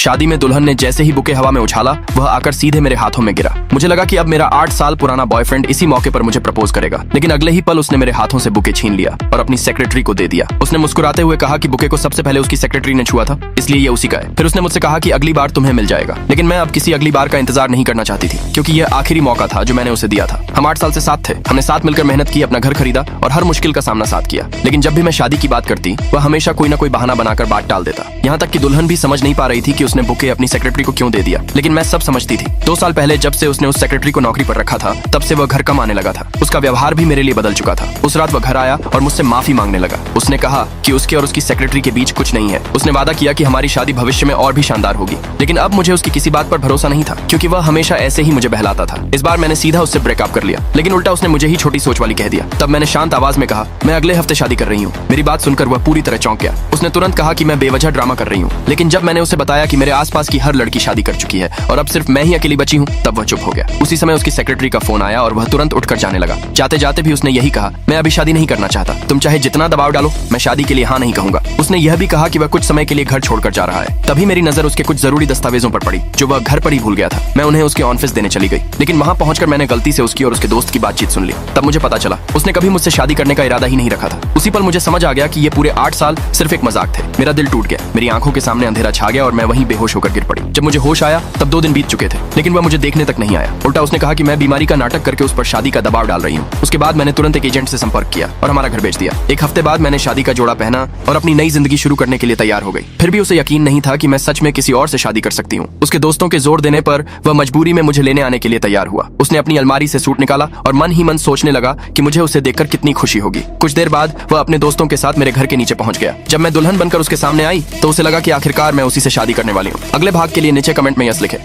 शादी में दुल्हन ने जैसे ही बुके हवा में उछाला, वह आकर सीधे मेरे हाथों में गिरा। मुझे लगा कि अब मेरा 8 साल पुराना बॉयफ्रेंड इसी मौके पर मुझे प्रपोज करेगा, लेकिन अगले ही पल उसने मेरे हाथों से बुके छीन लिया और अपनी सेक्रेटरी को दे दिया। उसने मुस्कुराते हुए कहा कि बुके को सबसे पहले उसकी सेक्रेटरी ने छुआ था, इसलिए ये उसी का है। फिर उसने मुझसे कहा कि अगली बार तुम्हें मिल जाएगा, लेकिन मैं अब किसी अगली बार का इंतजार नहीं करना चाहती थी, क्योंकि यह आखिरी मौका था जो मैंने उसे दिया था। हम 8 साल से साथ थे, हमने साथ मिलकर मेहनत की, अपना घर खरीदा और हर मुश्किल का सामना साथ किया। लेकिन जब भी मैं शादी की बात करती, वह हमेशा कोई ना कोई बहाना बनाकर बात टाल देता। यहाँ तक कि दुल्हन भी समझ नहीं पा रही थी कि उसने बुके अपनी सेक्रेटरी को क्यों दे दिया, लेकिन मैं सब समझती थी। 2 साल पहले जब से उसने उस सेक्रेटरी को नौकरी पर रखा था, तब से वह घर कम आने लगा था। उसका व्यवहार भी मेरे लिए बदल चुका था। उस रात वह घर आया और मुझसे माफी मांगने लगा। उसने कहा कि उसके और उसकी सेक्रेटरी के बीच कुछ नहीं है। उसने वादा किया कि हमारी शादी भविष्य में और भी शानदार होगी, लेकिन अब मुझे उसकी किसी बात पर भरोसा नहीं था, क्योंकि वह हमेशा ऐसे ही मुझे बहलाता था। इस बार मैंने सीधा उससे ब्रेकअप कर लिया, लेकिन उल्टा उसने मुझे ही छोटी सोच वाली कह दिया। तब मैंने शांत आवाज में कहा, मैं अगले हफ्ते शादी कर रही हूँ। मेरी बात सुनकर वह पूरी तरह चौंक गया। उसने तुरंत कहा कि मैं बेवजह ड्रामा कर रही हूँ, लेकिन जब मैंने उसे बताया कि मेरे आसपास की हर लड़की शादी कर चुकी है और अब सिर्फ मैं ही अकेली बची हूँ, तब वह चुप हो गया। उसी समय उसकी सेक्रेटरी का फोन आया और वह तुरंत उठकर जाने लगा। जाते जाते भी उसने यही कहा, मैं अभी शादी नहीं करना चाहता, तुम चाहे जितना दबाव डालो, मैं शादी के लिए हाँ नहीं कहूंगा। उसने यह भी कहा कि वह कुछ समय के लिए घर छोड़कर जा रहा है। तभी मेरी नजर उसके कुछ जरूरी दस्तावेजों पर पड़ी, जो वह घर पर ही भूल गया था। मैं उन्हें उसके ऑफिस देने चली गई, लेकिन वहां पहुंचकर मैंने गलती से उसकी और उसके दोस्त की बातचीत सुन ली। तब मुझे पता चला उसने कभी मुझसे शादी करने का इरादा ही नहीं रखा था। उसी पल मुझे समझ आ गया कि ये पूरे 8 साल सिर्फ एक मजाक थे। मेरा दिल टूट गया, मेरी आंखों के सामने अंधेरा छा गया और मैं वहीं बेहोश होकर गिर पड़ी। जब मुझे होश आया तब 2 दिन बीत चुके थे, लेकिन वह मुझे देखने तक नहीं आया। उल्टा उसने कहा कि मैं बीमारी का नाटक करके उस पर शादी का दबाव डाल रही हूँ। उसके बाद मैंने तुरंत एक एजेंट से संपर्क किया और हमारा घर बेच दिया। 1 हफ्ते बाद मैंने शादी का जोड़ा पहना और अपनी नई जिंदगी शुरू करने के लिए तैयार हो गई। फिर भी उसे यकीन नहीं था कि मैं सच में किसी और से शादी कर सकती हूँ। उसके दोस्तों के जोर देने पर वह मजबूरी में मुझे लेने आने के लिए तैयार हुआ। उसने अपनी अलमारी से सूट निकाला और मन ही मन सोचने लगा कि मुझे उसे देखकर कितनी खुशी होगी। कुछ देर बाद वह अपने दोस्तों के साथ मेरे घर के नीचे पहुंच गया। जब मैं दुल्हन बनकर उसके सामने आई तो उसे लगा कि आखिरकार मैं उसी से शादी करने वाली हूँ। अगले भाग के लिए नीचे कमेंट में यस लिखे।